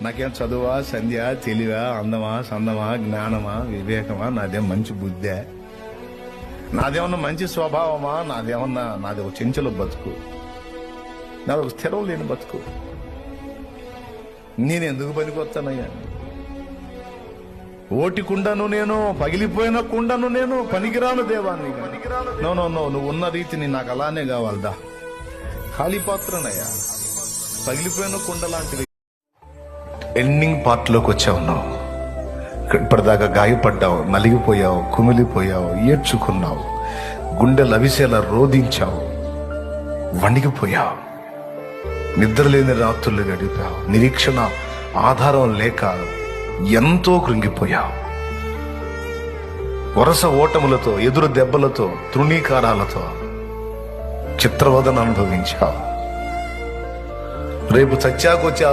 నాకేం చదువా, సంధ్య, తెలివా, అందమా, సందమా, జ్ఞానమా, వివేకమా, నాదేం మంచి బుద్ధే, నాదేమన్నా మంచి స్వభావమా, నాది ఒక చెంచల బతుకు, నాది ఒక స్థిరం లేని బతుకు. నేను ఎందుకు పనికొస్తానయ్యా? ఓటి కుండను నేను, పగిలిపోయిన కుండను నేను, పనికిరాను దేవాన్ని. నో నో నో, నువ్వు ఉన్న రీతిని నాకు అలానే కావాలదా. ఖాళీ పాత్రనయ్యా, పగిలిపోయిన కుండ లాంటిది. ఎండింగ్ పార్ట్ లోకి వచ్చావు నువ్వు. ఇప్పటిదాకా గాయపడ్డావు, నలిగిపోయావు, కుమిలిపోయావు, ఏడ్చుకున్నావు, గుండె లవిసేలా రోధించావు, వణిగిపోయావు, నిద్రలేని రాత్రులు గడిపావు, నిరీక్షణ ఆధారం లేక ఎంతో కృంగిపోయావు, వరుస ఓటములతో, ఎదురు దెబ్బలతో, తృణీకారాలతో చిత్రవదన అనుభవించావు. రేపు చచ్చాకొచ్చి